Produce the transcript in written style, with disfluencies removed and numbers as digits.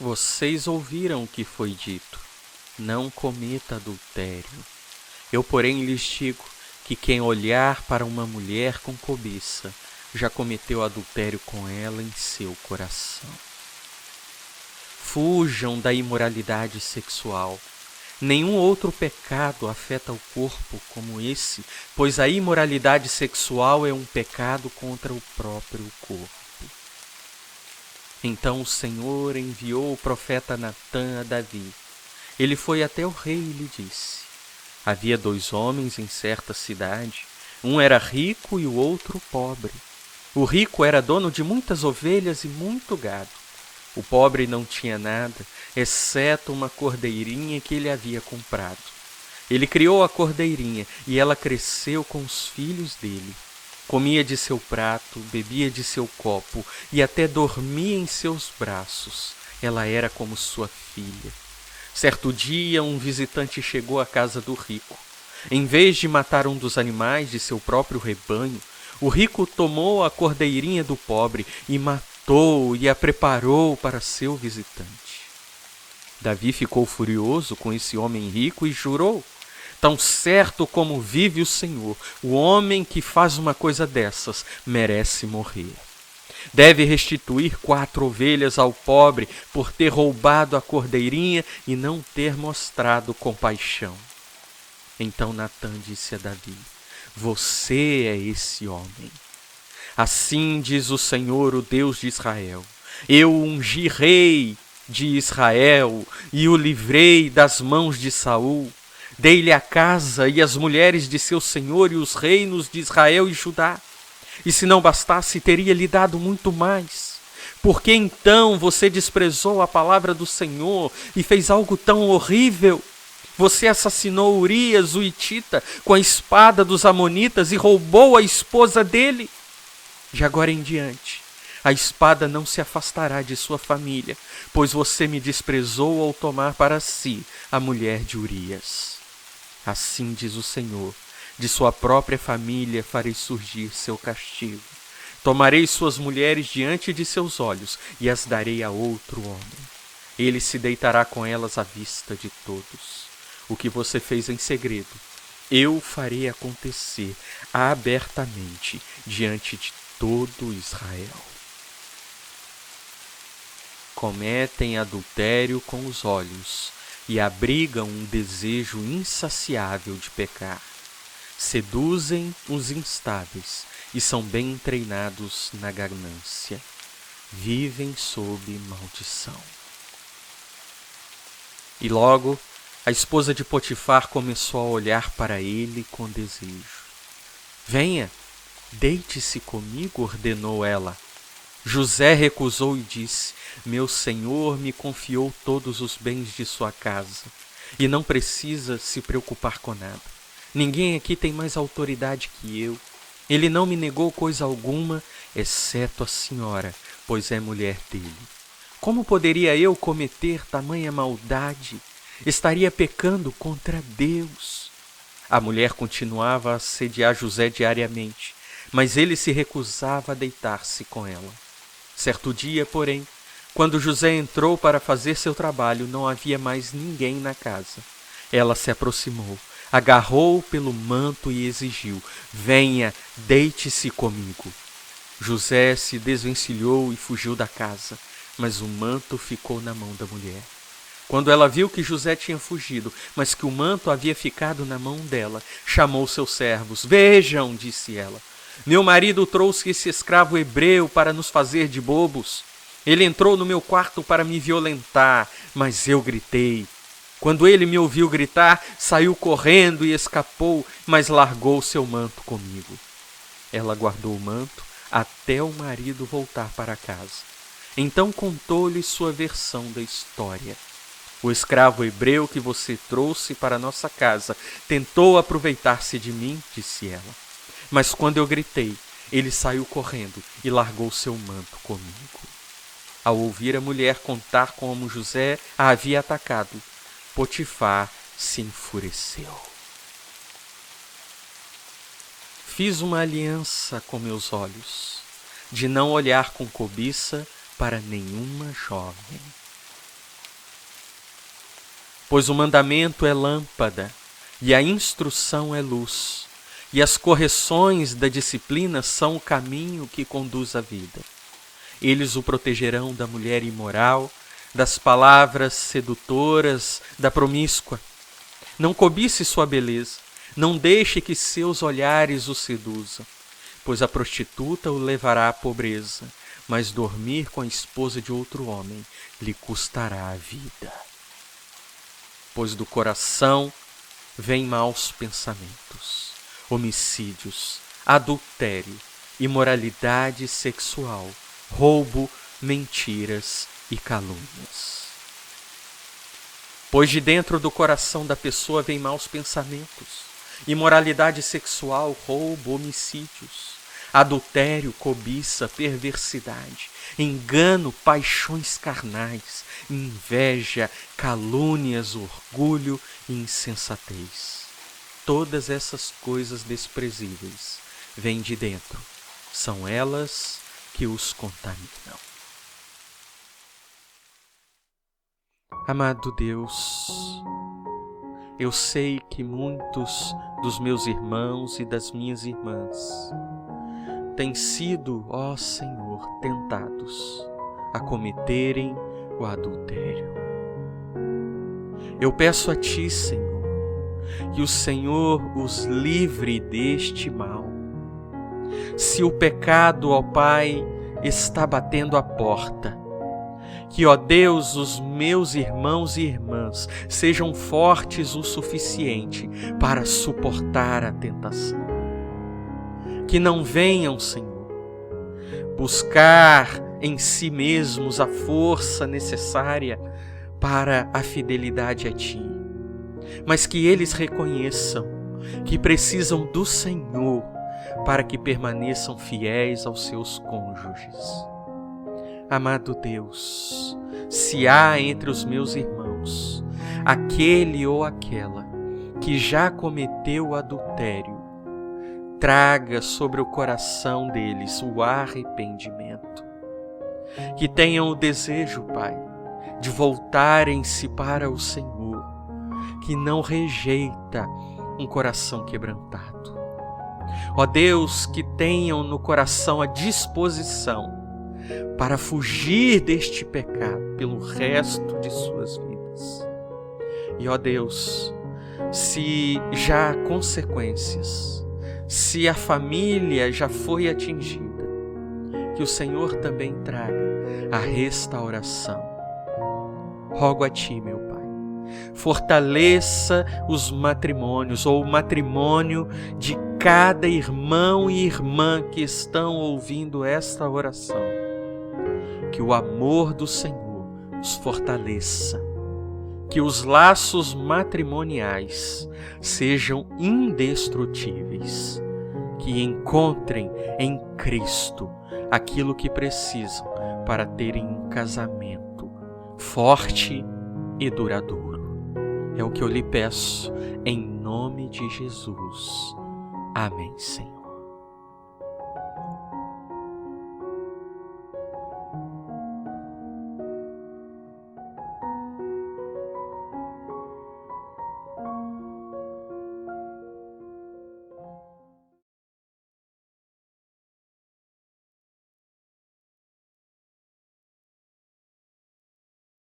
Vocês ouviram o que foi dito: não cometa adultério. Eu, porém, lhes digo que quem olhar para uma mulher com cobiça já cometeu adultério com ela em seu coração. Fujam da imoralidade sexual. Nenhum outro pecado afeta o corpo como esse, pois a imoralidade sexual é um pecado contra o próprio corpo. Então o Senhor enviou o profeta Natã a Davi. Ele foi até o rei e lhe disse: havia 2 homens em certa cidade. Um era rico e o outro pobre. O rico era dono de muitas ovelhas e muito gado. O pobre não tinha nada, exceto uma cordeirinha que ele havia comprado. Ele criou a cordeirinha e ela cresceu com os filhos dele. Comia de seu prato, bebia de seu copo e até dormia em seus braços. Ela era como sua filha. Certo dia, um visitante chegou à casa do rico. Em vez de matar um dos animais de seu próprio rebanho, o rico tomou a cordeirinha do pobre e matou e a preparou para seu visitante. Davi ficou furioso com esse homem rico e jurou: tão certo como vive o Senhor, o homem que faz uma coisa dessas merece morrer. Deve restituir 4 ovelhas ao pobre por ter roubado a cordeirinha e não ter mostrado compaixão. Então Natã disse a Davi: você é esse homem. Assim diz o Senhor, o Deus de Israel: eu o ungi rei de Israel e o livrei das mãos de Saul. Dei-lhe a casa e as mulheres de seu senhor e os reinos de Israel e Judá. E se não bastasse, teria lhe dado muito mais. Por que então você desprezou a palavra do Senhor e fez algo tão horrível? Você assassinou Urias, o hitita, com a espada dos amonitas e roubou a esposa dele. De agora em diante, a espada não se afastará de sua família, pois você me desprezou ao tomar para si a mulher de Urias. Assim diz o Senhor: de sua própria família farei surgir seu castigo. Tomarei suas mulheres diante de seus olhos e as darei a outro homem. Ele se deitará com elas à vista de todos. O que você fez em segredo, eu farei acontecer abertamente diante de todo Israel. Cometem adultério com os olhos e abrigam um desejo insaciável de pecar. Seduzem os instáveis e são bem treinados na ganância. Vivem sob maldição. E logo, a esposa de Potifar começou a olhar para ele com desejo. Venha, deite-se comigo, ordenou ela. José recusou e disse: meu senhor me confiou todos os bens de sua casa e não precisa se preocupar com nada. Ninguém aqui tem mais autoridade que eu. Ele não me negou coisa alguma, exceto a senhora, pois é mulher dele. Como poderia eu cometer tamanha maldade? Estaria pecando contra Deus. A mulher continuava a assediar José diariamente, mas ele se recusava a deitar-se com ela. Certo dia, porém, quando José entrou para fazer seu trabalho, não havia mais ninguém na casa. Ela se aproximou, agarrou-o pelo manto e exigiu: venha, deite-se comigo. José se desvencilhou e fugiu da casa, mas o manto ficou na mão da mulher. Quando ela viu que José tinha fugido, mas que o manto havia ficado na mão dela, chamou seus servos. Vejam, disse ela, meu marido trouxe esse escravo hebreu para nos fazer de bobos. Ele entrou no meu quarto para me violentar, mas eu gritei. Quando ele me ouviu gritar, saiu correndo e escapou, mas largou seu manto comigo. Ela guardou o manto até o marido voltar para casa. Então contou-lhe sua versão da história. O escravo hebreu que você trouxe para nossa casa tentou aproveitar-se de mim, disse ela. Mas quando eu gritei, ele saiu correndo e largou seu manto comigo. Ao ouvir a mulher contar como José a havia atacado, Potifar se enfureceu. Fiz uma aliança com meus olhos, de não olhar com cobiça para nenhuma jovem. Pois o mandamento é lâmpada, e a instrução é luz, e as correções da disciplina são o caminho que conduz à vida. Eles o protegerão da mulher imoral, das palavras sedutoras, da promíscua. Não cobice sua beleza, não deixe que seus olhares o seduzam, pois a prostituta o levará à pobreza, mas dormir com a esposa de outro homem lhe custará a vida. Pois do coração vêm maus pensamentos, homicídios, adultério, imoralidade sexual, roubo, mentiras e calúnias. Pois de dentro do coração da pessoa vêm maus pensamentos, imoralidade sexual, roubo, homicídios, adultério, cobiça, perversidade, engano, paixões carnais, inveja, calúnias, orgulho e insensatez. Todas essas coisas desprezíveis vêm de dentro. São elas que os contaminam. Amado Deus, eu sei que muitos dos meus irmãos e das minhas irmãs têm sido, ó Senhor, tentados a cometerem o adultério. Eu peço a Ti, Senhor, que o Senhor os livre deste mal. Se o pecado, ó Pai, está batendo a porta, que, ó Deus, os meus irmãos e irmãs sejam fortes o suficiente para suportar a tentação. Que não venham, Senhor, buscar em si mesmos a força necessária para a fidelidade a Ti, mas que eles reconheçam que precisam do Senhor para que permaneçam fiéis aos seus cônjuges. Amado Deus, se há entre os meus irmãos aquele ou aquela que já cometeu o adultério, traga sobre o coração deles o arrependimento. Que tenham o desejo, Pai, de voltarem-se para o Senhor, que não rejeita um coração quebrantado. Ó Deus, que tenham no coração a disposição para fugir deste pecado pelo resto de suas vidas. E, ó Deus, se já há consequências, se a família já foi atingida, que o Senhor também traga a restauração. Rogo a Ti, meu Pai, fortaleça os matrimônios, ou o matrimônio de cada irmão e irmã que estão ouvindo esta oração. Que o amor do Senhor os fortaleça, que os laços matrimoniais sejam indestrutíveis, que encontrem em Cristo aquilo que precisam para terem um casamento forte e duradouro. É o que eu lhe peço, em nome de Jesus. Amém, Senhor.